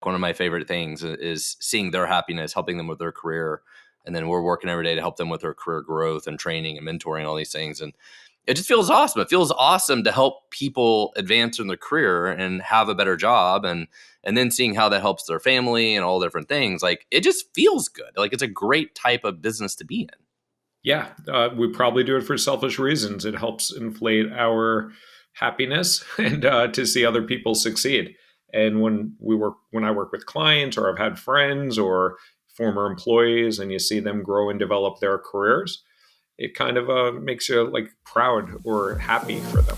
one of my favorite things is seeing their happiness, helping them with their career. And then we're working every day to help them with their career growth and training and mentoring, all these things. And it just feels awesome. It feels awesome to help people advance in their career and have a better job. And then seeing how that helps their family and all different things. Like, it just feels good. Like, it's a great type of business to be in. Yeah, we probably do it for selfish reasons. It helps inflate our happiness and to see other people succeed. And when I work with clients, or I've had friends or former employees, and you see them grow and develop their careers, it kind of makes you like proud or happy for them.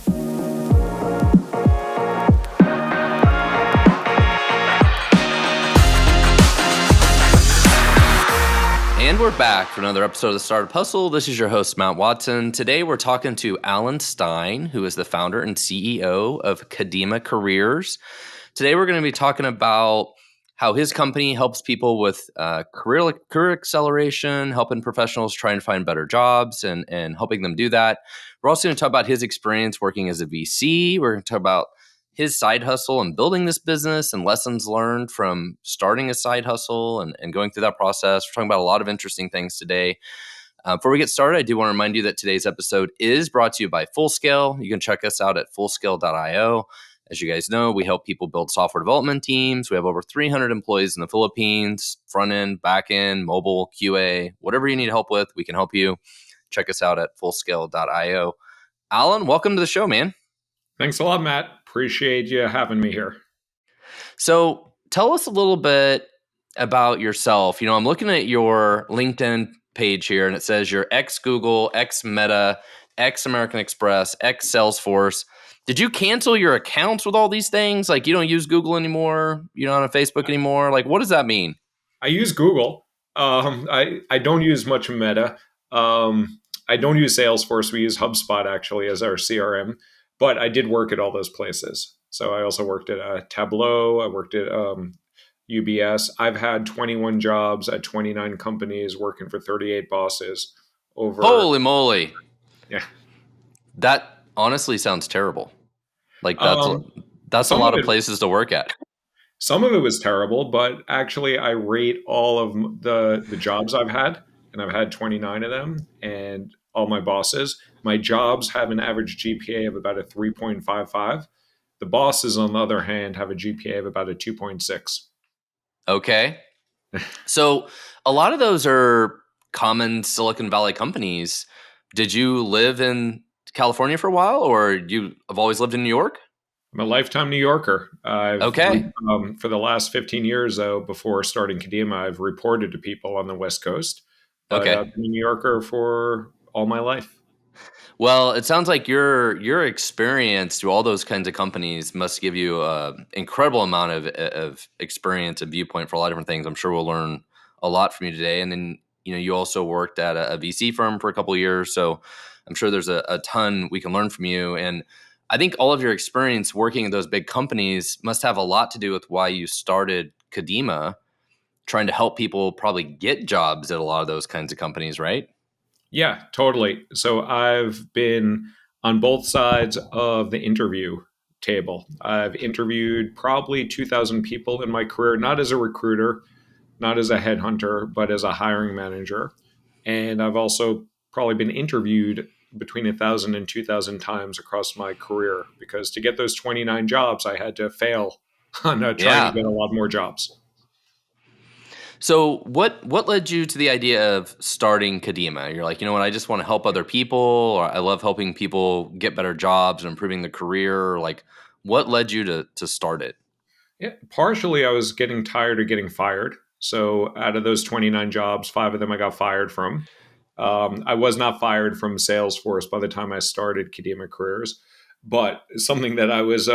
And we're back for another episode of the Startup Hustle. This is your host, Matt Watson. Today, we're talking to Alan Stein, who is the founder and CEO of Kadima Careers. Today, we're going to be talking about how his company helps people with career acceleration, helping professionals try and find better jobs and helping them do that. We're also going to talk about his experience working as a VC. We're going to talk about his side hustle and building this business and lessons learned from starting a side hustle and going through that process. We're talking about a lot of interesting things today. Before we get started, I do want to remind you that today's episode is brought to you by Fullscale. You can check us out at fullscale.io. As you guys know, we help people build software development teams. We have over 300 employees in the Philippines, front end, back end, mobile, QA, whatever you need help with, we can help you. Check us out at fullscale.io. Alan, welcome to the show, man. Thanks a lot, Matt. Appreciate you having me here. So tell us a little bit about yourself. You know, I'm looking at your LinkedIn page here, and it says you're ex-Google, ex-Meta, ex-American Express, ex-Salesforce. Did you cancel your accounts with all these things? Like, you don't use Google anymore? You're not on Facebook anymore? Like, what does that mean? I use Google. I don't use much Meta. I don't use Salesforce. We use HubSpot actually as our CRM, but I did work at all those places. So I also worked at Tableau. I worked at UBS. I've had 21 jobs at 29 companies, working for 38 bosses. Holy moly! Yeah, that honestly sounds terrible. Like, that's a some lot of of it, places to work at. some of it was terrible, but actually, I rate all of the jobs I've had, and I've had 29 of them, and all my bosses. My jobs have an average GPA of about a 3.55. The bosses, on the other hand, have a GPA of about a 2.6. Okay. So a lot of those are common Silicon Valley companies. Did you live in California for a while, or you have always lived in New York? I'm a lifetime New Yorker. Okay. For the last 15 years, though, before starting Kadima, I've reported to people on the West Coast, but Okay. I've been a New Yorker for all my life. Well, it sounds like your experience through all those kinds of companies must give you an incredible amount of experience and viewpoint for a lot of different things. I'm sure we'll learn a lot from you today. And then, you know, you also worked at a VC firm for a couple of years, so I'm sure there's a ton we can learn from you. And I think all of your experience working at those big companies must have a lot to do with why you started Kadima, trying to help people probably get jobs at a lot of those kinds of companies, right? Yeah, totally. So I've been on both sides of the interview table. I've interviewed probably 2,000 people in my career, not as a recruiter, not as a headhunter, but as a hiring manager. And I've also probably been interviewed between 1,000 and 2,000 times across my career, because to get those 29 jobs, I had to fail on trying to Yeah. get a lot more jobs. So what led you to the idea of starting Kadima? You're like, you know what, I just want to help other people, or I love helping people get better jobs and improving their career. Like, what led you to start it? Yeah, partially I was getting tired of getting fired. So out of those 29 jobs, 5 of them I got fired from. I was not fired from Salesforce by the time I started Kadima Careers, but something that I was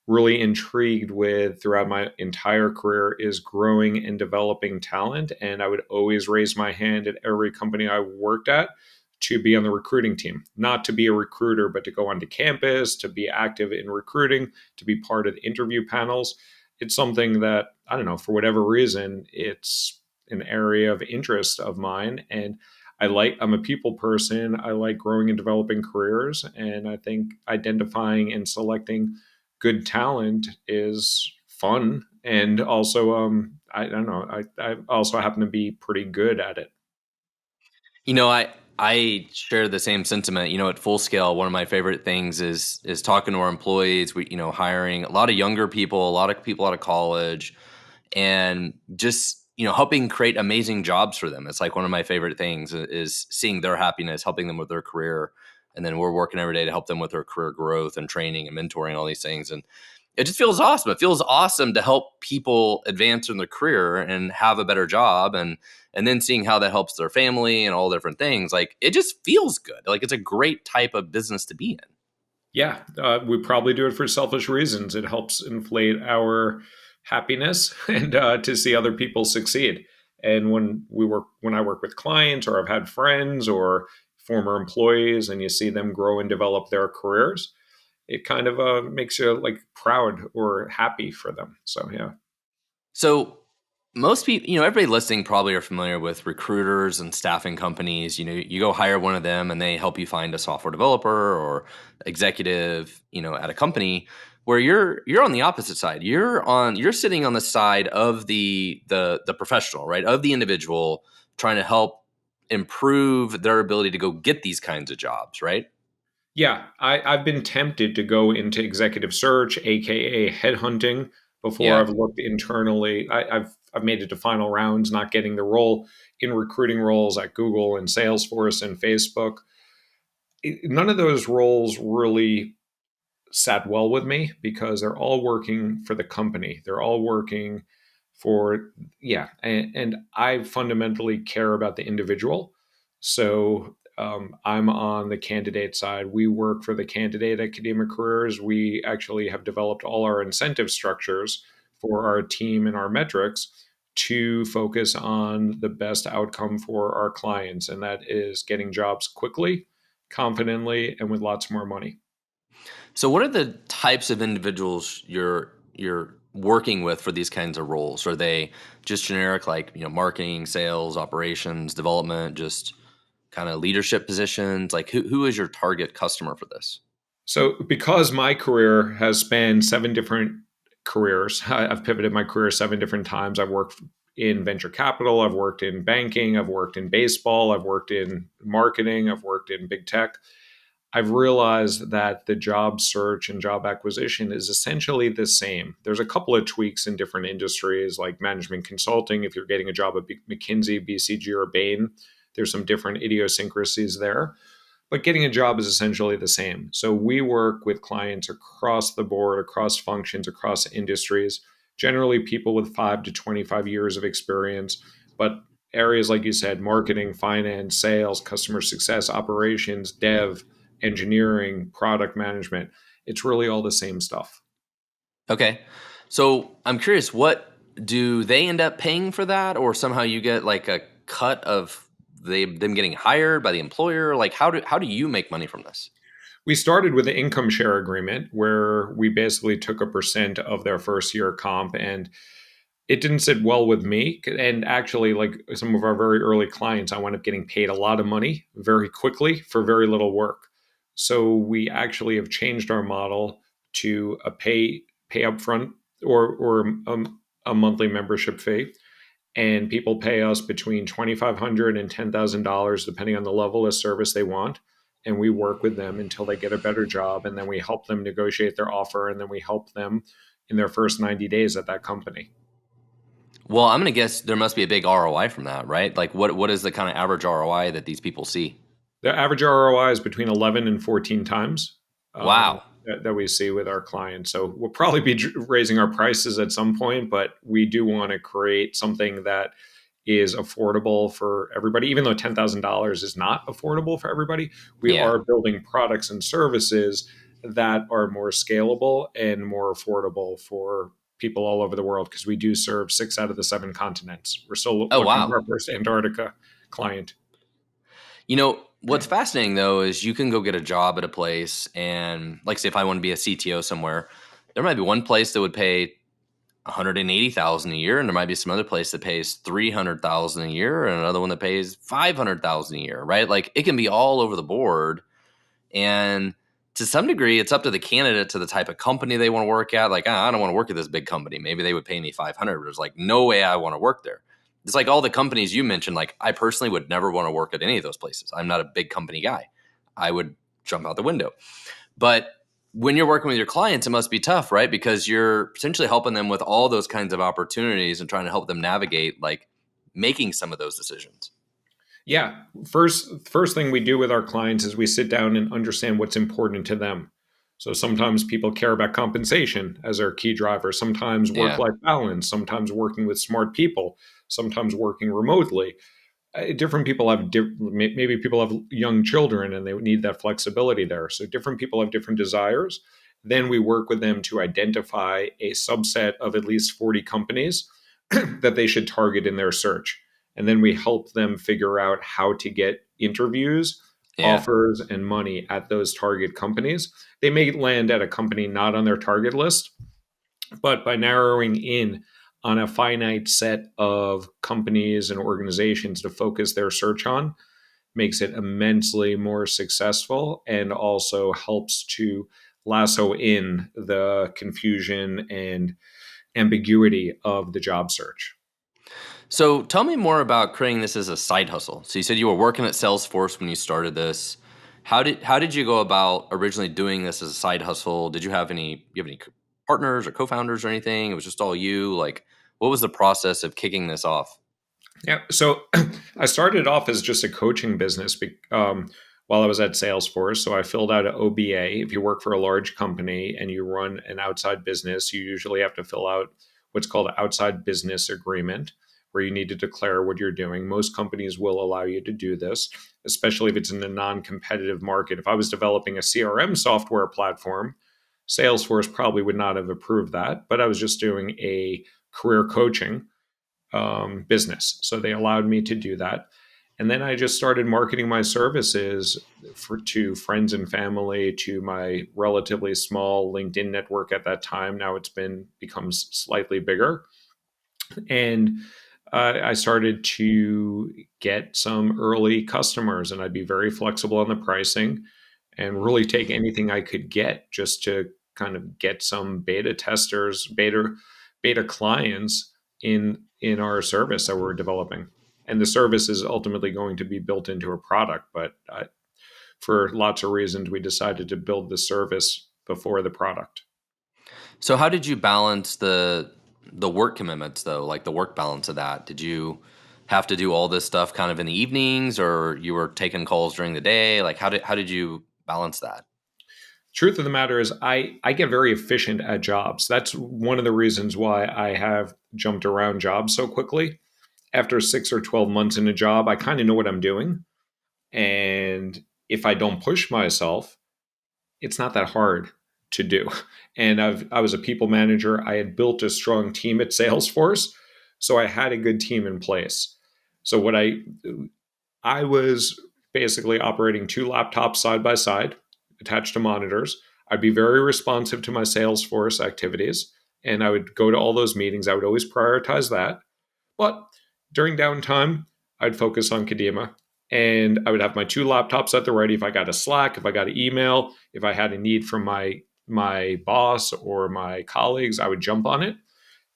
really intrigued with throughout my entire career is growing and developing talent. And I would always raise my hand at every company I worked at to be on the recruiting team, not to be a recruiter, but to go onto campus, to be active in recruiting, to be part of the interview panels. It's something that, I don't know, for whatever reason, it's an area of interest of mine. And I'm a people person. I like growing and developing careers. And I think identifying and selecting good talent is fun. And also, I don't know, I also happen to be pretty good at it. I share the same sentiment. At Full Scale, one of my favorite things is talking to our employees. We, hiring a lot of younger people, a lot of people out of college, and just helping create amazing jobs for them. It's like one of my favorite things is seeing their happiness, helping them with their career, and then we're working every day to help them with their career growth and training and mentoring, all these things. And it just feels awesome. It feels awesome to help people advance in their career and have a better job, and then seeing how that helps their family and all different things. Like, it just feels good. Like, it's a great type of business to be in. Yeah, we probably do it for selfish reasons. It helps inflate our happiness and to see other people succeed. And when I work with clients, or I've had friends or former employees, and you see them grow and develop their careers, it kind of makes you like proud or happy for them. So yeah. So most people, everybody listening probably are familiar with recruiters and staffing companies. You go hire one of them and they help you find a software developer or executive, at a company where you're on the opposite side. You're sitting on the side of the professional, right? Of the individual trying to help improve their ability to go get these kinds of jobs, right? Yeah, I've been tempted to go into executive search, aka headhunting, before Yeah. I've looked internally. I've made it to final rounds, not getting the role in recruiting roles at Google and Salesforce and Facebook. None of those roles really sat well with me because they're all working for the company. They're all working for, yeah, and I fundamentally care about the individual. So I'm on the candidate side. We work for the candidate at Kadima Careers. We actually have developed all our incentive structures for our team and our metrics to focus on the best outcome for our clients, and that is getting jobs quickly, confidently, and with lots more money. So what are the types of individuals you're working with for these kinds of roles? Are they just generic, like, marketing, sales, operations, development, just kind of leadership positions? Like, who is your target customer for this? So, because my career has spanned seven different careers, I've pivoted my career seven different times. I've worked in venture capital, I've worked in banking, I've worked in baseball, I've worked in marketing, I've worked in big tech. I've realized that the job search and job acquisition is essentially the same. There's a couple of tweaks in different industries, like management consulting. If you're getting a job at McKinsey, BCG, or Bain, there's some different idiosyncrasies there, but getting a job is essentially the same. So we work with clients across the board, across functions, across industries, generally people with 5 to 25 years of experience, but areas like you said, marketing, finance, sales, customer success, operations, dev, engineering, product management, it's really all the same stuff. Okay. So I'm curious, what do they end up paying for that, or somehow you get like a cut of them getting hired by the employer? Like, how do you make money from this? We started with an income share agreement where we basically took a percent of their first year comp, and it didn't sit well with me. And actually, like some of our very early clients, I wound up getting paid a lot of money very quickly for very little work. So we actually have changed our model to a pay upfront, or a monthly membership fee, and people pay us between $2,500 and $10,000 depending on the level of service they want. And we work with them until they get a better job, and then we help them negotiate their offer, and then we help them in their first 90 days at that company. Well, I'm gonna guess there must be a big ROI from that, right? Like, what is the kind of average ROI that these people see? The average ROI is between 11 and 14 times Wow. that we see with our clients. So we'll probably be raising our prices at some point, but we do want to create something that is affordable for everybody. Even though $10,000 is not affordable for everybody, we Yeah. are building products and services that are more scalable and more affordable for people all over the world, because we do serve 6 out of the 7 continents. We're still Oh, looking for wow. our first Antarctica client. What's fascinating though is you can go get a job at a place, and like, say if I want to be a CTO somewhere, there might be one place that would pay 180,000 a year, and there might be some other place that pays 300,000 a year, and another one that pays 500,000 a year, right? Like, it can be all over the board, and To some degree, it's up to the candidate to the type of company they want to work at. Like, I don't want to work at this big company. Maybe they would pay me 500, but it's like, no way I want to work there. It's like all the companies you mentioned, like I personally would never want to work at any of those places. I'm not a big company guy. I would jump out the window. But when you're working with your clients, it must be tough, right? Because you're potentially helping them with all those kinds of opportunities and trying to help them navigate like making some of those decisions. Yeah. First thing we do with our clients is we sit down and understand what's important to them. So sometimes people care about compensation as their key driver, sometimes work Yeah. life balance, sometimes working with smart people, sometimes working remotely. Different people have maybe people have young children and they need that flexibility there. So different people have different desires. Then we work with them to identify a subset of at least 40 companies that they should target in their search. And then we help them figure out how to get interviews, Yeah. offers, and money at those target companies. They may land at a company not on their target list, but by narrowing in on a finite set of companies and organizations to focus their search on makes it immensely more successful and also helps to lasso in the confusion and ambiguity of the job search. So tell me more about creating this as a side hustle. So you said you were working at Salesforce when you started this. How did you go about originally doing this as a side hustle? Did you have any partners or co-founders or anything? It was just all you. Like, what was the process of kicking this off? Yeah. So I started off as just a coaching business while I was at Salesforce. So I filled out an OBA. If you work for a large company and you run an outside business, you usually have to fill out what's called an outside business agreement, where you need to declare what you're doing. Most companies will allow you to do this, especially if it's in a non competitive market. If I was developing a CRM software platform, Salesforce probably would not have approved that, but I was just doing a career coaching business. So they allowed me to do that. And then I just started marketing my services to friends and family, to my relatively small LinkedIn network at that time. Now it's become slightly bigger. And I started to get some early customers, and I'd be very flexible on the pricing and really take anything I could get just to kind of get some beta testers, beta clients in our service that we're developing. And the service is ultimately going to be built into a product, but for lots of reasons, we decided to build the service before the product. So how did you balance the work commitments though, like the work balance of that? Did you have to do all this stuff kind of in the evenings, or you were taking calls during the day? Like how did you balance that? Truth of the matter is, I get very efficient at jobs. That's one of the reasons why I have jumped around jobs so quickly. After 6 or 12 months in a job, I kind of know what I'm doing. And if I don't push myself, it's not that hard to do. And I was a people manager. I had built a strong team at Salesforce, so I had a good team in place. So I was basically operating two laptops side by side, attached to monitors. I'd be very responsive to my Salesforce activities, and I would go to all those meetings. I would always prioritize that. But during downtime, I'd focus on Kadima, and I would have my two laptops at the ready. If I got a Slack, if I got an email, if I had a need from my boss or my colleagues, I would jump on it.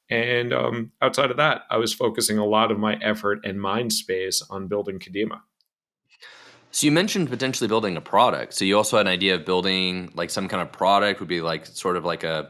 And outside of that, I was focusing a lot of my effort and mind space on building Kadima. So you mentioned potentially building a product. So you also had an idea of building like some kind of product, would be like sort of like a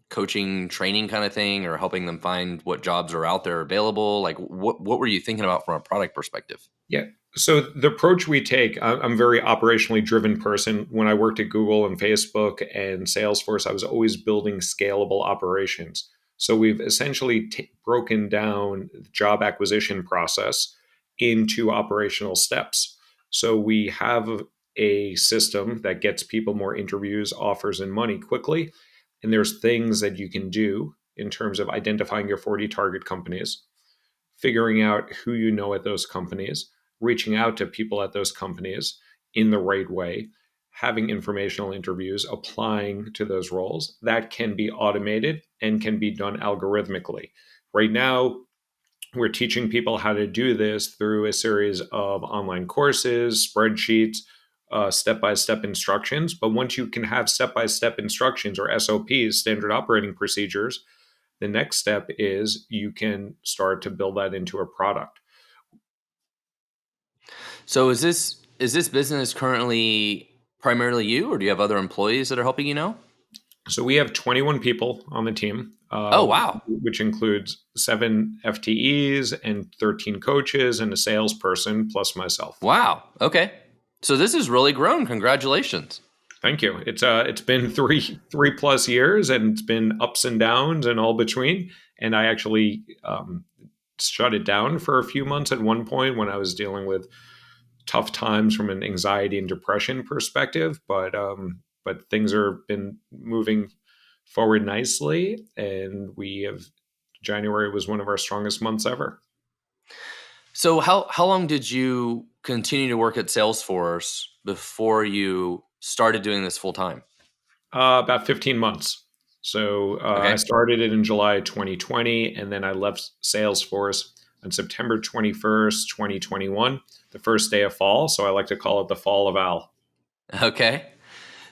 coaching training kind of thing, or helping them find what jobs are out there available. Like what were you thinking about from a product perspective? Yeah. So the approach we take, I'm a very operationally driven person. When I worked at Google and Facebook and Salesforce, I was always building scalable operations. So we've essentially broken down the job acquisition process into operational steps. So we have a system that gets people more interviews, offers, and money quickly. And there's things that you can do in terms of identifying your 40 target companies, figuring out who you know at those companies, reaching out to people at those companies in the right way, having informational interviews, applying to those roles. That can be automated and can be done algorithmically. Right now, we're teaching people how to do this through a series of online courses, spreadsheets. step-by-step instructions. But once you can have step-by-step instructions, or SOPs, standard operating procedures, the next step is you can start to build that into a product. So is this business currently primarily you, or do you have other employees that are helping you now? So we have 21 people on the team, Oh, wow. which includes 7 FTEs and 13 coaches and a salesperson plus myself. Wow. Okay. So this has really grown. Congratulations. Thank you. It's been three plus years, and it's been ups and downs and all between. And I actually shut it down for a few months at one point when I was dealing with tough times from an anxiety and depression perspective. But things are been moving forward nicely, and January was one of our strongest months ever. So how long did you continue to work at Salesforce before you started doing this full time? About 15 months. So I Okay. started it in July 2020, and then I left Salesforce on September 21st, 2021, the first day of fall. So I like to call it the fall of Al. Okay.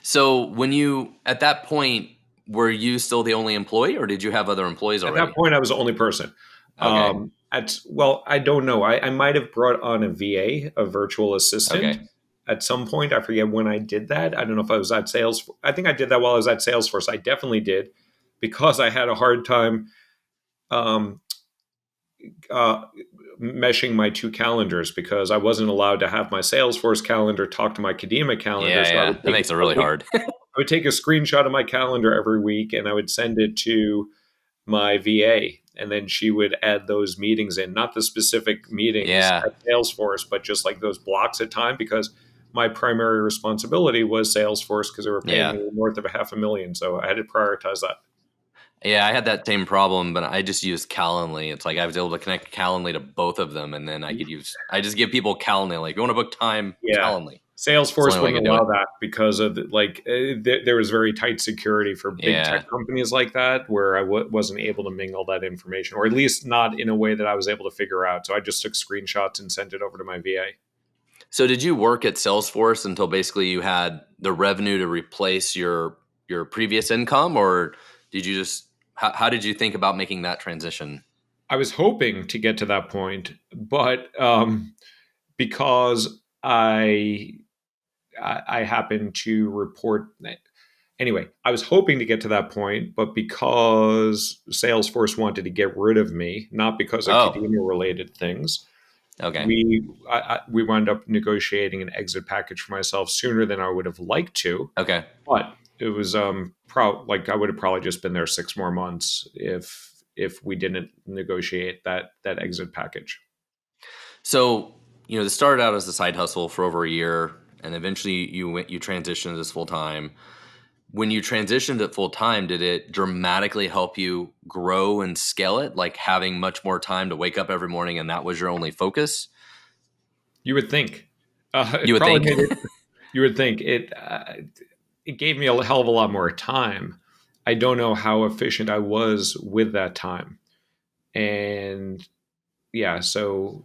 So when you at that point, were you still the only employee, or did you have other employees At that already? point, I was the only person. Okay. I don't know. I might have brought on a VA, a virtual assistant, Okay. at some point. I forget when I did that. I don't know if I was at Salesforce. I think I did that while I was at Salesforce. I definitely did, because I had a hard time um, uh, meshing my two calendars, because I wasn't allowed to have my Salesforce calendar talk to my Kadima calendar. Yeah, So yeah. That makes it really hard. I would take a screenshot of my calendar every week, and I would send it to my VA, and then she would add those meetings in, not the specific meetings Yeah. at Salesforce, but just like those blocks of time, because my primary responsibility was Salesforce, because they were paying Yeah. me north of $500,000. So I had to prioritize that. Yeah, I had that same problem, but I just used Calendly. It's like I was able to connect Calendly to both of them, and then I just give people Calendly. Like, you want to book time, Yeah. Calendly. It's the Salesforce only way I wouldn't could do it. allow that because of there was very tight security for big tech Yeah. companies like that, where I wasn't able to mingle that information, or at least not in a way that I was able to figure out. So I just took screenshots and sent it over to my VA. So did you work at Salesforce until basically you had the revenue to replace your previous income, or did you just how did you think about making that transition? I was hoping to get to that point, but because I happened to report. Anyway, I was hoping to get to that point, but because Salesforce wanted to get rid of me, not because of Oh, Kadima related things, okay. we wound up negotiating an exit package for myself sooner than I would have liked to. Okay. But it was like I would have probably just been there 6 more months if we didn't negotiate that exit package. So, this started out as a side hustle for over a year, and eventually you transitioned to this full time. When you transitioned it full time, did it dramatically help you grow and scale it? Like having much more time to wake up every morning and that was your only focus? You would think. You It would probably think. made it. You would think it. It gave me a hell of a lot more time. I don't know how efficient I was with that time, and yeah, so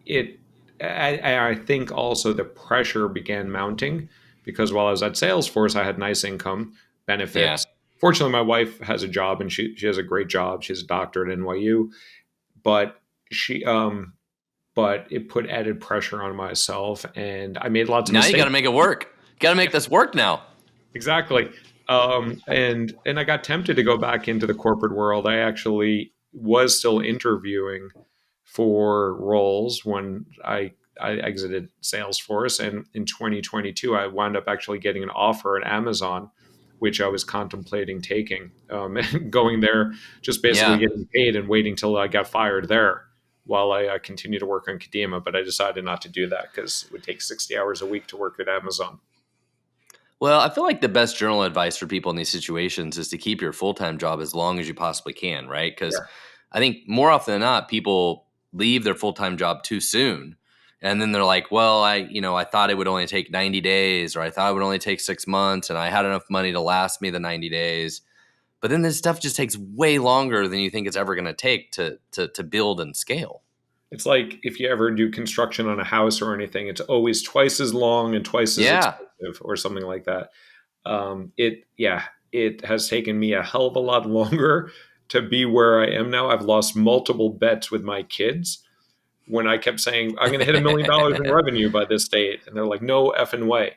it. I think also the pressure began mounting, because while I was at Salesforce, I had nice income, Yeah. benefits. Fortunately, my wife has a job, and she has a great job. She's a doctor at NYU, but she but it put added pressure on myself, and I made lots of Now you got mistakes. to make it work. Got to Yeah, make this work now. exactly. And I got tempted to go back into the corporate world. I actually was still interviewing for roles when I exited Salesforce, and in 2022 I wound up actually getting an offer at Amazon, which I was contemplating taking, and going there, just basically Yeah. getting paid and waiting till I got fired there while I continue to work on Kadima. But I decided not to do that because it would take 60 hours a week to work at Amazon. Well, I feel like the best journal advice for people in these situations is to keep your full time job as long as you possibly can, right? Because Yeah. I think more often than not, people leave their full time job too soon. And then they're like, well, I thought it would only take 90 days, or I thought it would only take 6 months, and I had enough money to last me the 90 days. But then this stuff just takes way longer than you think it's ever going to take to build and scale. It's like if you ever do construction on a house or anything, it's always twice as long and twice as Yeah. expensive or something like that. Yeah, it has taken me a hell of a lot longer to be where I am now. I've lost multiple bets with my kids when I kept saying, I'm going to hit $1 million in revenue by this date. And they're like, no effing way.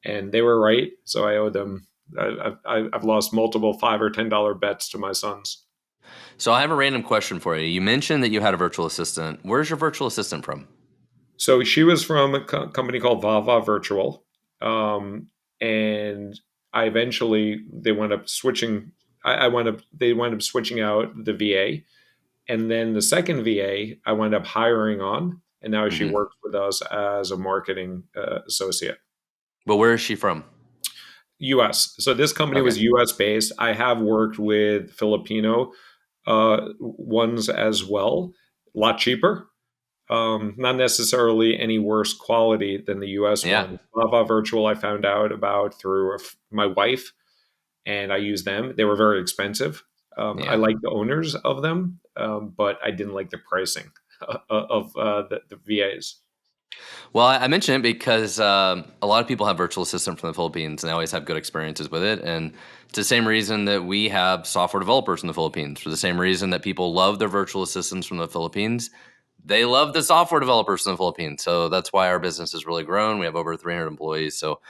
And they were right. So I owe them, I've lost multiple $5 or $10 bets to my sons. So I have a random question for you. You mentioned that you had a virtual assistant. Where's your virtual assistant from? So she was from a company called Vava Virtual. And I eventually, they wound up switching. They wound up switching out the VA. And then the second VA, I wound up hiring on. And now she Hmm. works with us as a marketing associate. But where is she from? US. So this company Okay. was US based. I have worked with Filipino ones as well, a lot cheaper. Not necessarily any worse quality than the US Yeah. one. Lava Virtual, I found out about through my wife, and I used them. They were very expensive. I Yeah. like the owners of them, but I didn't like the pricing of the VAs. Well, I mention it because a lot of people have virtual assistant from the Philippines, and they always have good experiences with it. And it's the same reason that we have software developers in the Philippines. For the same reason that people love their virtual assistants from the Philippines, they love the software developers in the Philippines. So that's why our business has really grown. We have over 300 employees. So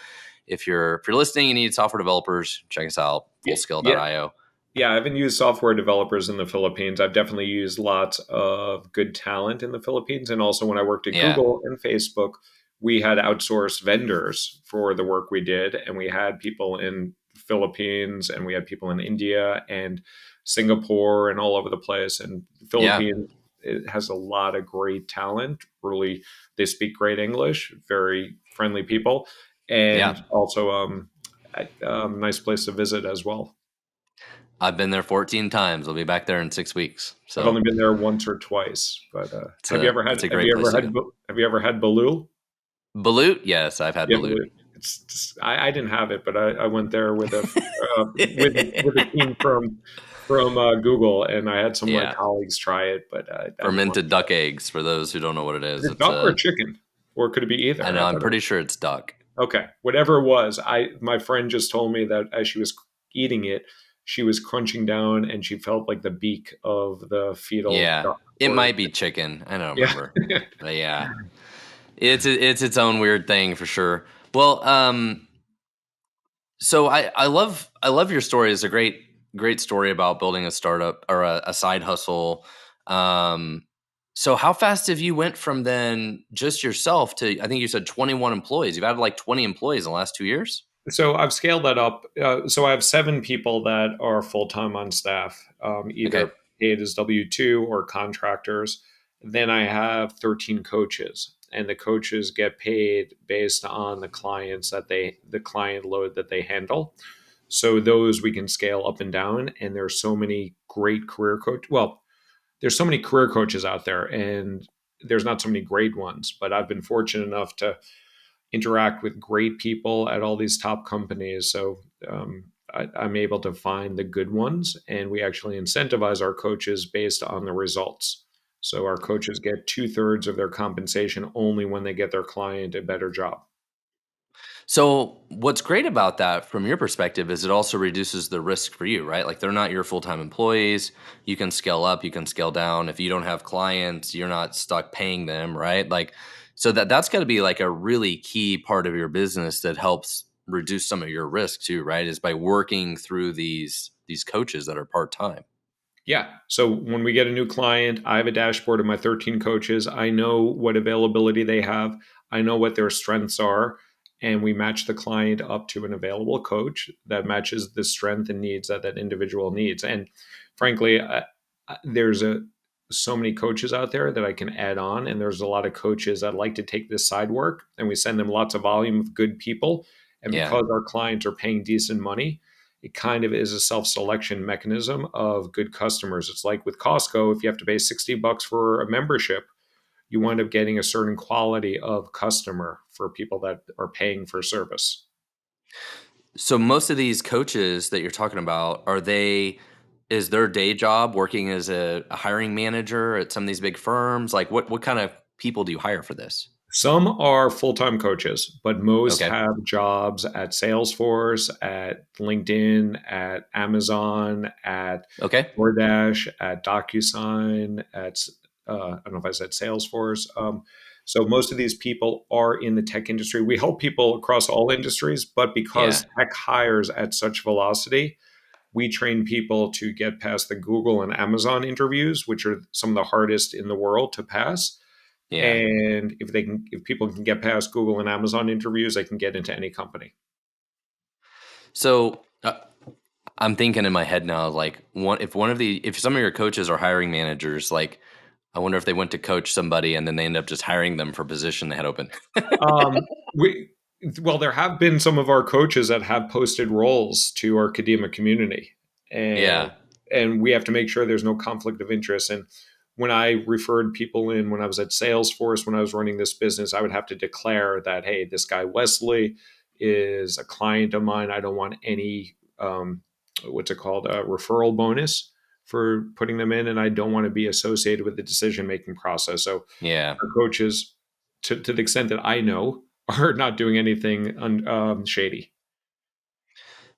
if you're listening and you need software developers, check us out. Yeah, yeah, Fullscale.io. yeah. I haven't used software developers in the Philippines. I've definitely used lots of good talent in the Philippines, and also when I worked at Yeah. Google and Facebook, we had outsourced vendors for the work we did, and we had people in Philippines, and we had people in India and Singapore, and all over the place. And the Yeah. Philippines, it has a lot of great talent. Really, they speak great English, very friendly people, Yeah. and also nice place to visit as well. I've been there 14 times. I'll be back there in 6 weeks. I've So only been there once or twice, but it's a great place to go. have you ever had Baloo? Balut? Yes, I've had Yeah, Balut. Baloo. It's just, I didn't have it, but I went there with a with a team from Google, and I had some of my Yeah. colleagues try it, but I didn't want Fermented to try duck eggs, for those who don't know what it it. is. Is it It's duck or a chicken, or could it be I either? know, I I'm thought it pretty sure it's duck. okay, whatever it was. I my friend just told me that as she was eating it, she was crunching down, and she felt like the beak of the fetal Yeah. duck. It Or might be chicken. I don't yeah. remember. But yeah. It's its own weird thing for sure. Well, so I love your story. It's a great story about building a startup or a side hustle. Um, so how fast have you went from then just yourself to, I think you said 21 employees? You've had like 20 employees in the last 2 years. So I've scaled that up. So I have 7 people that are full time on staff, Okay. either paid as W-2 or contractors. Then I have 13 coaches, and the coaches get paid based on the client load that they handle. So those we can scale up and down. And there's so many great career coach. Well, there's so many career coaches out there, and there's not so many great ones. But I've been fortunate enough to interact with great people at all these top companies. So I'm able to find the good ones, and we actually incentivize our coaches based on the results. So our coaches get 2/3 of their compensation only when they get their client a better job. So what's great about that from your perspective is it also reduces the risk for you, right? Like they're not your full-time employees. You can scale up, you can scale down. If you don't have clients, you're not stuck paying them, right? Like so that's got to be like a really key part of your business that helps reduce some of your risk too, right? Is by working through these coaches that are part-time. Yeah. So when we get a new client, I have a dashboard of my 13 coaches. I know what availability they have, I know what their strengths are, and we match the client up to an available coach that matches the strength and needs that that individual needs. And frankly, there's a so many coaches out there that I can add on, and there's a lot of coaches that like to take this side work, and we send them lots of volume of good people. And Yeah. because our clients are paying decent money, it kind of is a self-selection mechanism of good customers. It's like with Costco, if you have to pay $60 for a membership, you wind up getting a certain quality of customer for people that are paying for service. So most of these coaches that you're talking about, are they is their day job working as a hiring manager at some of these big firms? Like what kind of people do you hire for this? Some are full time coaches, but most Okay. have jobs at Salesforce, at LinkedIn, at Amazon, at Okay. DoorDash, at DocuSign, at I don't know if I said Salesforce. So most of these people are in the tech industry. We help people across all industries, but Yeah. because tech hires at such velocity, we train people to get past the Google and Amazon interviews, which are some of the hardest in the world to pass. Yeah. And if people can get past Google and Amazon interviews, they can get into any company. So I'm thinking in my head now, like if some of your coaches are hiring managers, like I wonder if they went to coach somebody and then they end up just hiring them for a position they had open. Um, we well, there have been some of our coaches that have posted roles to our Kadima community, and Yeah. and we have to make sure there's no conflict of interest. And when I referred people in, when I was at Salesforce, when I was running this business, I would have to declare that, hey, this guy Wesley is a client of mine. I don't want any what's it called, a referral bonus for putting them in, and I don't want to be associated with the decision making process. So Yeah. our coaches, to the extent that I know, are not doing anything shady.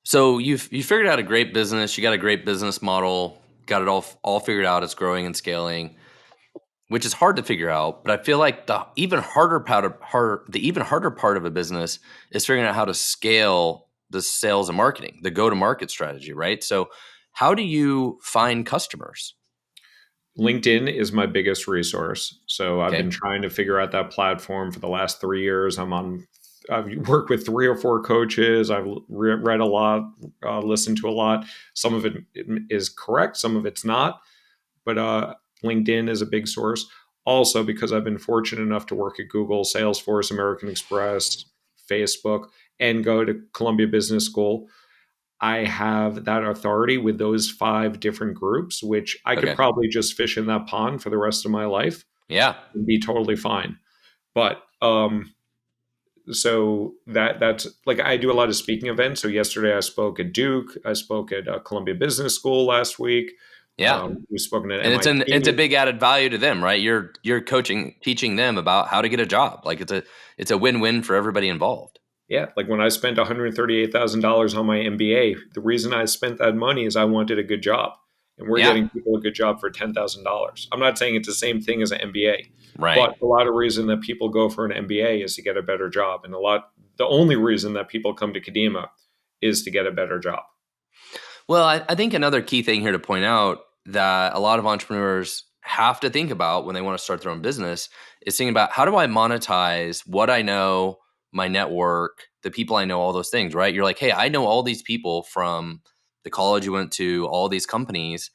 So you figured out a great business, you got a great business model, got it all figured out, it's growing and scaling, which is hard to figure out, but I feel like the even harder part of a business is figuring out how to scale the sales and marketing, the go-to-market strategy, right? So how do you find customers? LinkedIn is my biggest resource. So I've been Okay. trying to figure out that platform for the last 3 years. I've worked with 3 or 4 coaches. I've read a lot, listened to a lot. Some of it is correct, some of it's not. But LinkedIn is a big source. Also, because I've been fortunate enough to work at Google, Salesforce, American Express, Facebook, and go to Columbia Business School, I have that authority with those 5 different groups, which I could Okay. probably just fish in that pond for the rest of my life Yeah. and be totally fine. But so that's like, I do a lot of speaking events. So yesterday I spoke at Duke. I spoke at Columbia Business School last week. Yeah. We've spoken at And it's a MIT. big added value to them, right? You're coaching, teaching them about how to get a job. Like it's a win-win for everybody involved. Yeah, like when I spent $138,000 on my MBA, the reason I spent that money is I wanted a good job. And we're Yeah. getting people a good job for $10,000. I'm not saying it's the same thing as an MBA, Right. but a lot of reason that people go for an MBA is to get a better job. And the only reason that people come to Kadima is to get a better job. Well, I think another key thing here to point out that a lot of entrepreneurs have to think about when they want to start their own business is thinking about how do I monetize what I know, my network, the people I know, all those things, right? You're like, hey, I know all these people from the college you went to, all these companies.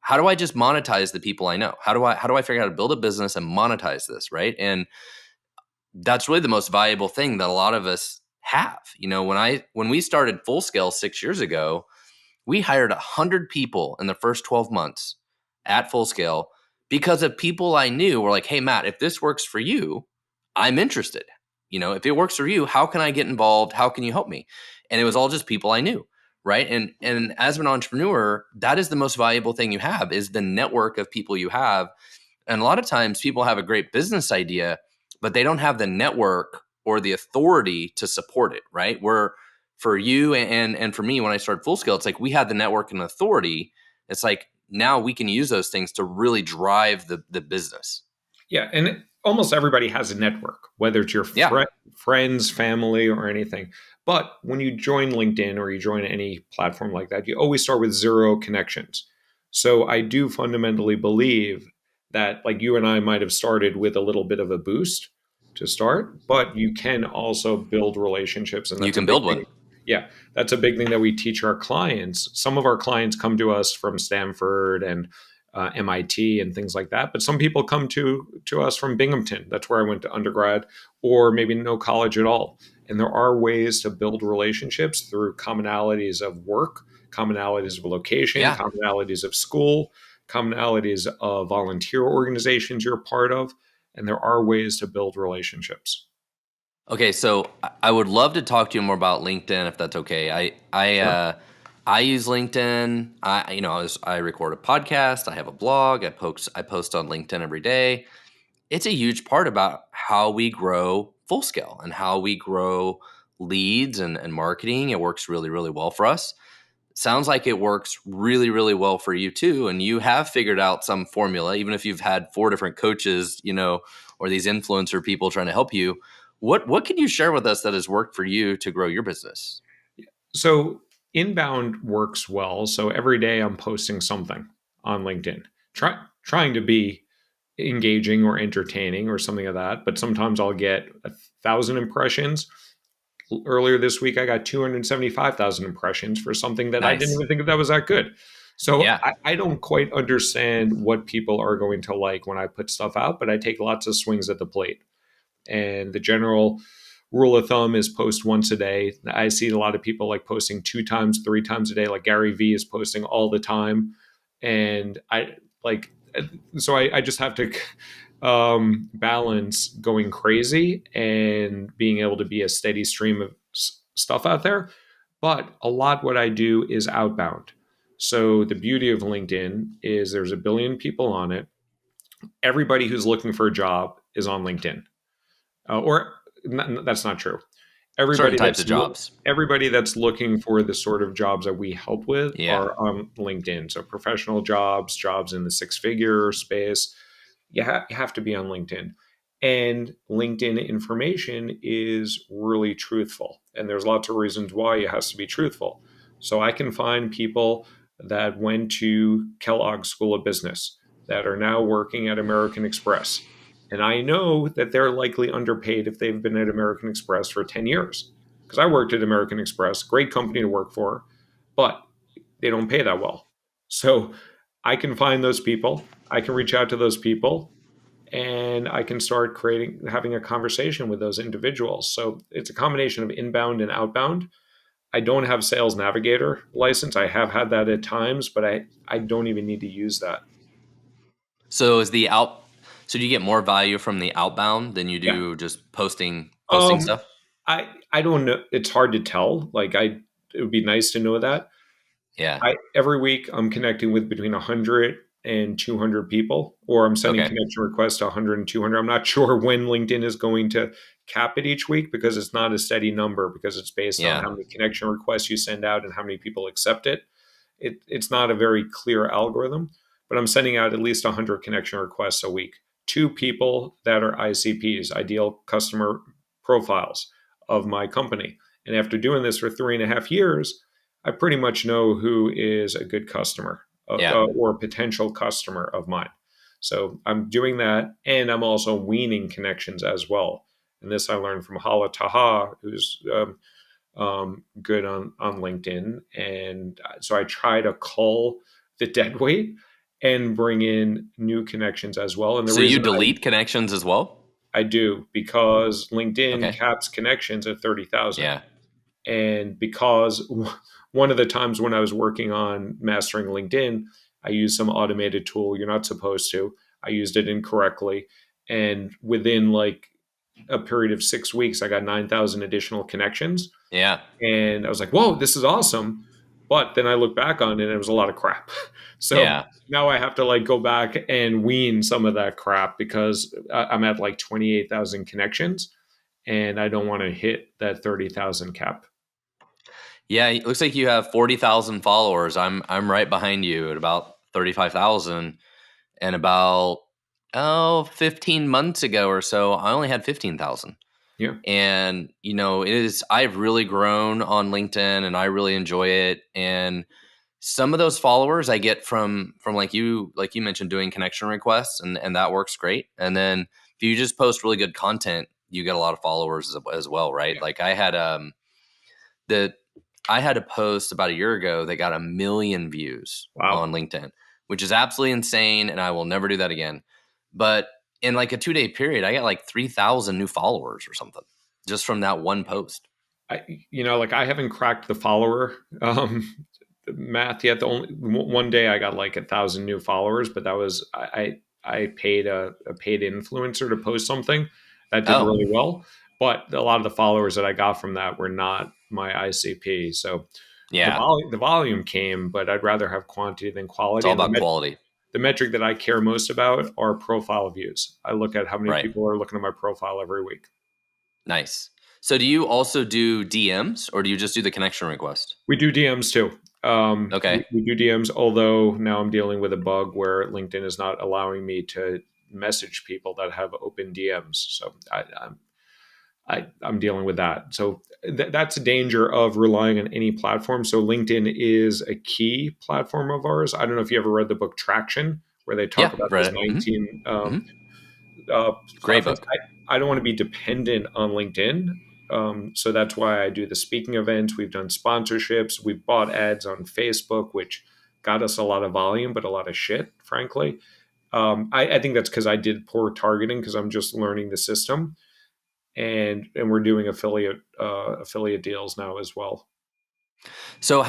How do I just monetize the people I know? How do I figure out how to build a business and monetize this, right? And that's really the most valuable thing that a lot of us have. When we started Full Scale 6 years ago, we hired 100 people in the first 12 months at Full Scale because of people I knew were like, hey, Matt, if this works for you, I'm interested. If it works for you, how can I get involved? How can you help me? And it was all just people I knew. Right. And as an entrepreneur, that is the most valuable thing you have is the network of people you have. And a lot of times people have a great business idea, but they don't have the network or the authority to support it, right? Where for you and for me, when I started Full Scale, it's like we had the network and authority. It's like now we can use those things to really drive the business. Yeah, and almost everybody has a network, whether it's your Yeah. friends, family, or anything. But when you join LinkedIn or you join any platform like that, you always start with 0 connections. So I do fundamentally believe that, like, you and I might have started with a little bit of a boost to start, but you can also build relationships, and You that's a can big build thing. one. Yeah, that's a big thing that we teach our clients. Some of our clients come to us from Stanford and MIT and things like that. But some people come to us from Binghamton. That's where I went to undergrad, or maybe no college at all. And there are ways to build relationships through commonalities of work, commonalities of location, Yeah. commonalities of school, commonalities of volunteer organizations you're a part of. And there are ways to build relationships. Okay, so I would love to talk to you more about LinkedIn if that's okay. Sure. I use LinkedIn. I record a podcast. I have a blog. I post on LinkedIn every day. It's a huge part about how we grow full scale and how we grow leads and marketing. It works really, really well for us. Sounds like it works really, really well for you too. And you have figured out some formula, even if you've had four different coaches, or these influencer people trying to help you. What can you share with us that has worked for you to grow your business? So inbound works well. So every day I'm posting something on LinkedIn, trying to be engaging or entertaining or something of that. But sometimes I'll get 1,000 impressions. Earlier this week, I got 275,000 impressions for something that I didn't Nice. even think that was that good. So Yeah. I don't quite understand what people are going to like when I put stuff out, but I take lots of swings at the plate. And the general rule of thumb is post once a day. I see a lot of people like posting 2 times, 3 times a day. Like Gary Vee is posting all the time, and I like. So I just have to balance going crazy and being able to be a steady stream of stuff out there. But a lot what I do is outbound. So the beauty of LinkedIn is there's a billion people on it. Everybody who's looking for a job is on LinkedIn, or that's not true. Certain Everybody types of that's jobs. everybody that's looking for the sort of jobs that we help with Yeah. are on LinkedIn. So professional jobs, jobs in the six-figure space, you have to be on LinkedIn. And LinkedIn information is really truthful. And there's lots of reasons why it has to be truthful. So I can find people that went to Kellogg School of Business that are now working at American Express. And I know that they're likely underpaid if they've been at American Express for 10 years. Because I worked at American Express, great company to work for, but they don't pay that well. So I can find those people, I can reach out to those people, and I can start having a conversation with those individuals. So it's a combination of inbound and outbound. I don't have sales navigator license. I have had that at times, but I don't even need to use that. So is the out so do you get more value from the outbound than you Yeah. do just posting Um, stuff? I don't know. It's hard to tell. It would be nice to know that. Yeah. Every week I'm connecting with between 100 and 200 people, or I'm sending Okay. connection requests to 100 and 200. I'm not sure when LinkedIn is going to cap it each week because it's not a steady number because it's based on Yeah. how many connection requests you send out and how many people accept it. It's not a very clear algorithm, but I'm sending out at least 100 connection requests a week to people that are ICPs, ideal customer profiles of my company. And after doing this for 3.5 years, I pretty much know who is a good customer Yeah. or a potential customer of mine. So I'm doing that, and I'm also weaning connections as well. And this I learned from Hala Taha, who's good on LinkedIn. And so I try to cull the dead weight and bring in new connections as well. And the So you reason delete connections as well? I do because LinkedIn Okay. caps connections at 30,000. Yeah. And because one of the times when I was working on mastering LinkedIn, I used some automated tool. You're not supposed to. I used it incorrectly. And within like a period of 6 weeks, I got 9,000 additional connections. Yeah. And I was like, whoa, this is awesome. But then I look back on it and it was a lot of crap. So Yeah. now I have to like go back and wean some of that crap because I'm at like 28,000 connections and I don't want to hit that 30,000 cap. Yeah, it looks like you have 40,000 followers. I'm right behind you at about 35,000, and about 15 months ago or so, I only had 15,000. Yeah. And I've really grown on LinkedIn and I really enjoy it. And some of those followers I get from like you mentioned, doing connection requests, and that works great. And then if you just post really good content, you get a lot of followers as well, right? Yeah. Like the I had a post about a year ago that got 1 million views Wow. on LinkedIn, which is absolutely insane, and I will never do that again. But in like a 2-day period, I got like 3,000 new followers or something just from that one post. Like I haven't cracked the follower math yet. The only one day I got like 1,000 new followers, but that was I paid a paid influencer to post something that did Oh, really well. But a lot of the followers that I got from that were not my ICP. So Yeah. The volume came, but I'd rather have quantity than It's quality. all And about quality. the metric that I care most about are profile views. I look at how many Right. people are looking at my profile every week. Nice. So do you also do DMs or do you just do the connection request? We do DMs too. Okay. We do DMs, although now I'm dealing with a bug where LinkedIn is not allowing me to message people that have open DMs. So I'm dealing with that. So that's a danger of relying on any platform. So LinkedIn is a key platform of ours. I don't know if you ever read the book Traction, where they talk Yeah. about Read those it. 19 Great platforms. book. I don't want to be dependent on LinkedIn. So that's why I do the speaking events. We've done sponsorships. We've bought ads on Facebook, which got us a lot of volume, but a lot of shit, frankly. I think that's because I did poor targeting because I'm just learning the system, and we're doing affiliate deals now as well. So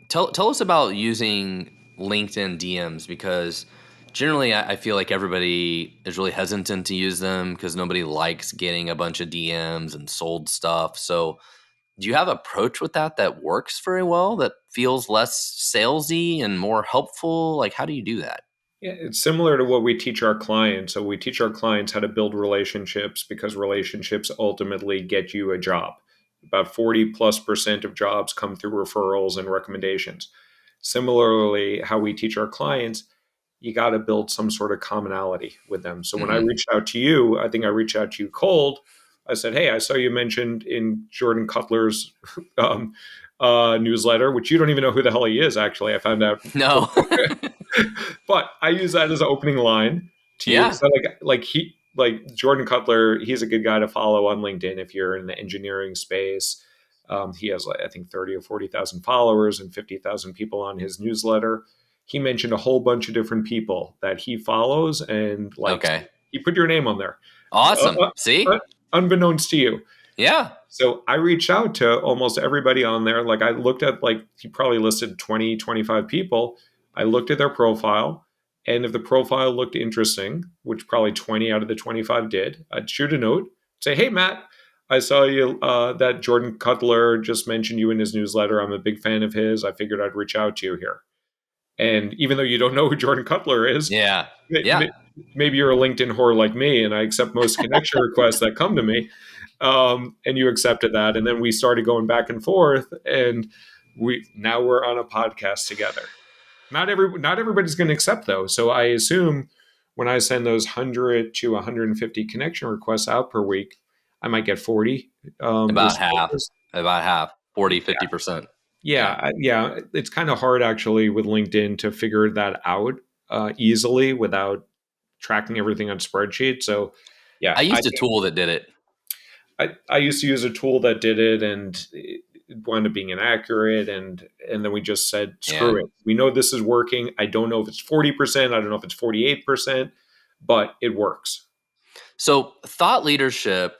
tell us about using LinkedIn DMs because generally I feel like everybody is really hesitant to use them because nobody likes getting a bunch of DMs and sold stuff. So do you have an approach with that works very well, that feels less salesy and more helpful? Like, how do you do that? Yeah, it's similar to what we teach our clients. So we teach our clients how to build relationships because relationships ultimately get you a job. About 40+% of jobs come through referrals and recommendations. Similarly, how we teach our clients, you got to build some sort of commonality with them. So when I Hmm. reached out to you, I think I reached out to you cold. I said, "Hey, I saw you mentioned in Jordan Cutler's um, newsletter, which you don't even know who the hell he is. Actually, I found out." No. But I use that as an opening line to you Yeah. because like Jordan Cutler, he's a good guy to follow on LinkedIn if you're in the engineering space. He has like I think 30 or 40,000 followers and 50,000 people on his newsletter. He mentioned a whole bunch of different people that he follows and likes. Okay. He put your name on there, uh, Awesome. uh, See? unbeknownst to you. Yeah. So I reached out to almost everybody on there. Like I looked at like he probably listed 20, 25 people. I looked at their profile, and if the profile looked interesting, which probably 20 out of the 25 did, I'd shoot a note, say, "Hey Matt, I saw you that Jordan Cutler just mentioned you in his newsletter. I'm a big fan of his. I figured I'd reach out to you here." And even though you don't know who Jordan Cutler is, Yeah. Yeah. maybe you're a LinkedIn whore like me, and I accept most connection requests that come to me, and you accepted that, and then we started going back and forth, and we're on a podcast together. Not everybody's going to accept those, so I assume when I send those 100 to 150 connection requests out per week, I might get 40 About half. responses. About half. 40, 50%. Yeah, Yeah. yeah, it's kind of hard actually with LinkedIn to figure that out easily without tracking everything on spreadsheets. So, yeah, I used a tool that did it. I used to use a tool that did it, and it wound up being inaccurate, and then we just said, Yeah. screw it. We know this is working. I don't know if it's 40%. I don't know if it's 48%, but it works. So thought leadership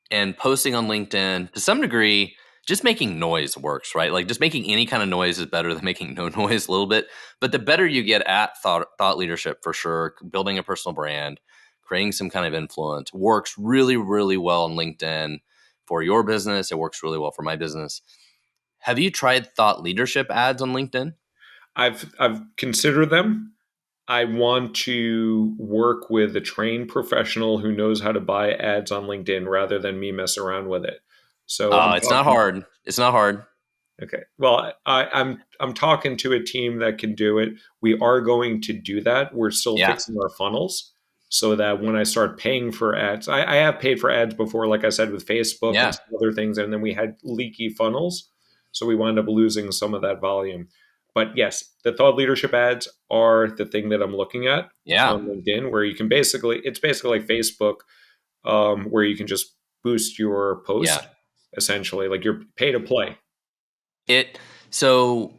and posting on LinkedIn, to some degree, just making noise works, right? Like just making any kind of noise is better than making no noise a little bit. But the better you get at thought leadership, for sure, building a personal brand, creating some kind of influence works really, really well on LinkedIn for your business. It works really well for my business. Have you tried thought leadership ads on LinkedIn? I've considered them. I want to work with a trained professional who knows how to buy ads on LinkedIn rather than me mess around with it. So I'm It's not talking. hard. It's not hard. Okay. Well, I'm talking to a team that can do it. We are going to do that. We're still Yeah. fixing our funnels so that when I start paying for ads, I have paid for ads before, like I said, with Facebook and Yeah. some other things, and then we had leaky funnels, so we wound up losing some of that volume. But yes, the thought leadership ads are the thing that I'm looking at Yeah. on LinkedIn, where you can it's basically like Facebook, where you can just boost your Yeah. post, essentially, like you're pay to play. It so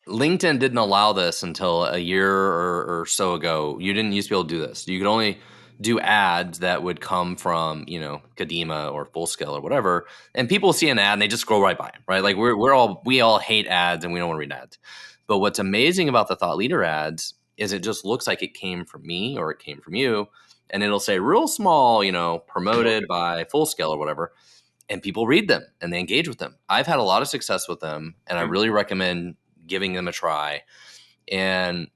LinkedIn didn't allow this until a year or so ago. You didn't used to be able to do this. You could only do ads that would come from, Kadima or Full Scale or whatever. And people see an ad and they just scroll right by them, right? Like we all hate ads and we don't want to read ads. But what's amazing about the thought leader ads is it just looks like it came from me or it came from you. And it'll say real small, promoted by Full Scale or whatever. and people read them and they engage with them. I've had a lot of success with them, and I really recommend giving them a try. And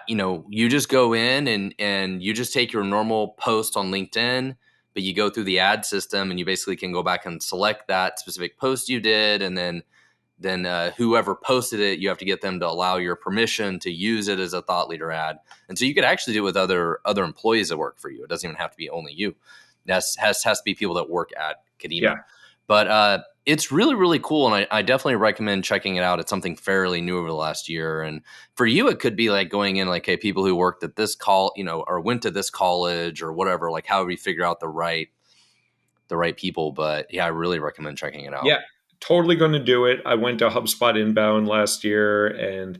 you just go in and you just take your normal post on LinkedIn, but you go through the ad system and you basically can go back and select that specific post you did, and then whoever posted it, you have to get them to allow your permission to use it as a thought leader ad. And so you could actually do it with other employees that work for you. It doesn't even have to be only you. That has to be people that work at Kadima. Yeah. But it's really, really cool. And I definitely recommend checking it out. It's something fairly new over the last year. And for you, it could be like going in like, hey, people who worked at this or went to this college or whatever, like how we figure out the right people. But yeah, I really recommend checking it out. Yeah, totally going to do it. I went to HubSpot Inbound last year, and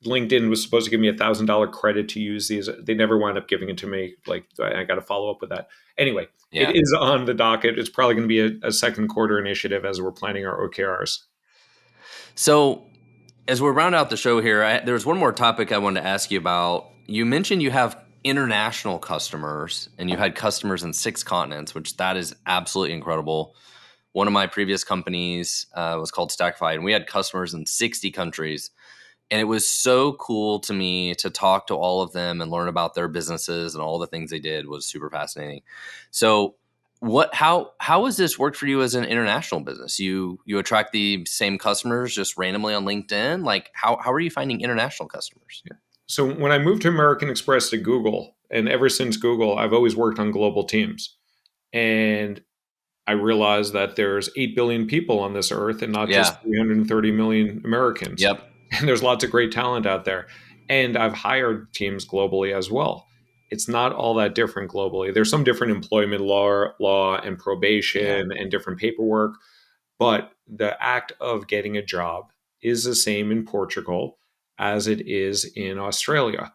LinkedIn was supposed to give me $1,000 credit to use these. They never wound up giving it to me. Like, I got to follow up with that. Anyway, It is on the docket. It's probably going to be a second quarter initiative as we're planning our OKRs. So as we round out the show here, there's one more topic I wanted to ask you about. You mentioned you have international customers, and you had customers in 6 continents, which that is absolutely incredible. One of my previous companies was called Stackify, and we had customers in 60 countries. And it was so cool to me to talk to all of them and learn about their businesses and all the things they did. Was super fascinating. So how has this worked for you as an international business? You attract the same customers just randomly on LinkedIn? Like how are you finding international customers? Yeah. So when I moved to American Express to Google, and ever since Google, I've always worked on global teams. And I realized that there's 8 billion people on this earth and not just 330 million Americans. Yep. And there's lots of great talent out there. And I've hired teams globally as well. It's not all that different globally. There's some different employment law and probation and different paperwork, but the act of getting a job is the same in Portugal as it is in Australia.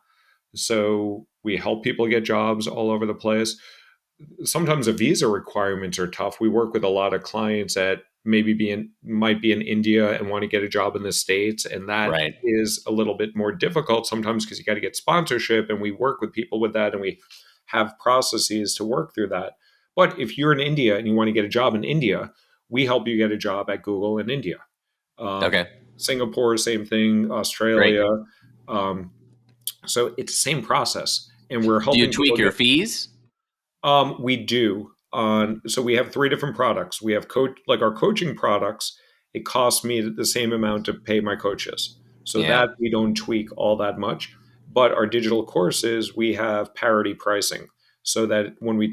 So we help people get jobs all over the place. Sometimes the visa requirements are tough. We work with a lot of clients that might be in India and want to get a job in the States, and that is a little bit more difficult sometimes because you got to get sponsorship, and we work with people with that, and we have processes to work through that. But if you're in India and you want to get a job in India, we help you get a job at Google in India. Singapore, same thing. Australia. So it's the same process, and we're helping. Do you tweak your fees? We do. So we have 3 different products. We have our coaching products. It costs me the same amount to pay my coaches. So that we don't tweak all that much. But our digital courses, we have parity pricing. So that when we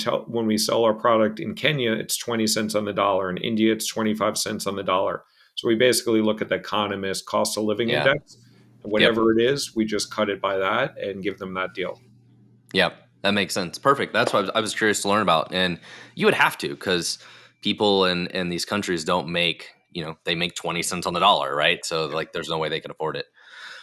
sell our product in Kenya, it's 20 cents on the dollar. In India, it's 25 cents on the dollar. So we basically look at the Economist cost of living index. And whatever it is, we just cut it by that and give them that deal. Yep. That makes sense. Perfect. That's what I was curious to learn about. And you would have to, because people in these countries don't make, they make 20 cents on the dollar, right? So like there's no way they can afford it.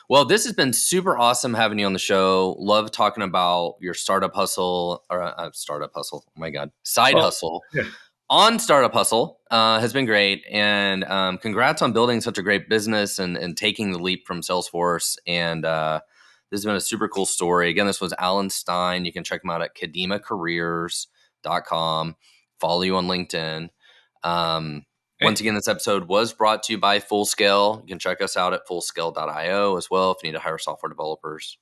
Well, this has been super awesome having you on the show. Love talking about your startup hustle Oh my God. Side hustle. Yeah. On Startup Hustle has been great. And congrats on building such a great business and taking the leap from Salesforce. And this has been a super cool story. Again, this was Alan Stein. You can check him out at kadimacareers.com. Follow you on LinkedIn. Once again, this episode was brought to you by Fullscale. You can check us out at fullscale.io as well if you need to hire software developers.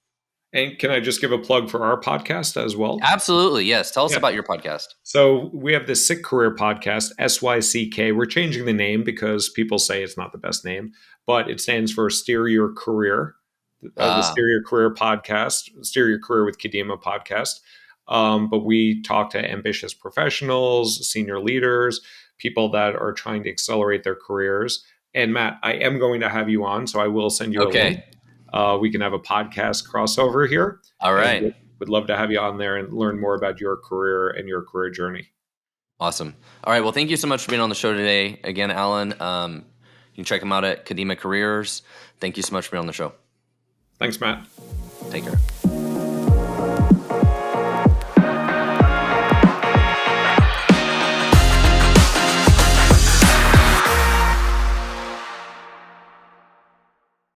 And can I just give a plug for our podcast as well? Absolutely. Yes. Tell us about your podcast. So we have the Sick Career Podcast, SYCK. We're changing the name because people say it's not the best name, but it stands for Steer Your Career. The Steer Your Career Podcast, Steer Your Career with Kadima podcast. But we talk to ambitious professionals, senior leaders, people that are trying to accelerate their careers. And Matt, I am going to have you on, so I will send you a link. We can have a podcast crossover here. All right. Would love to have you on there and learn more about your career and your career journey. Awesome. All right. Well, thank you so much for being on the show today. Again, Alan, you can check him out at Kadima Careers. Thank you so much for being on the show. Thanks, Matt. Take care.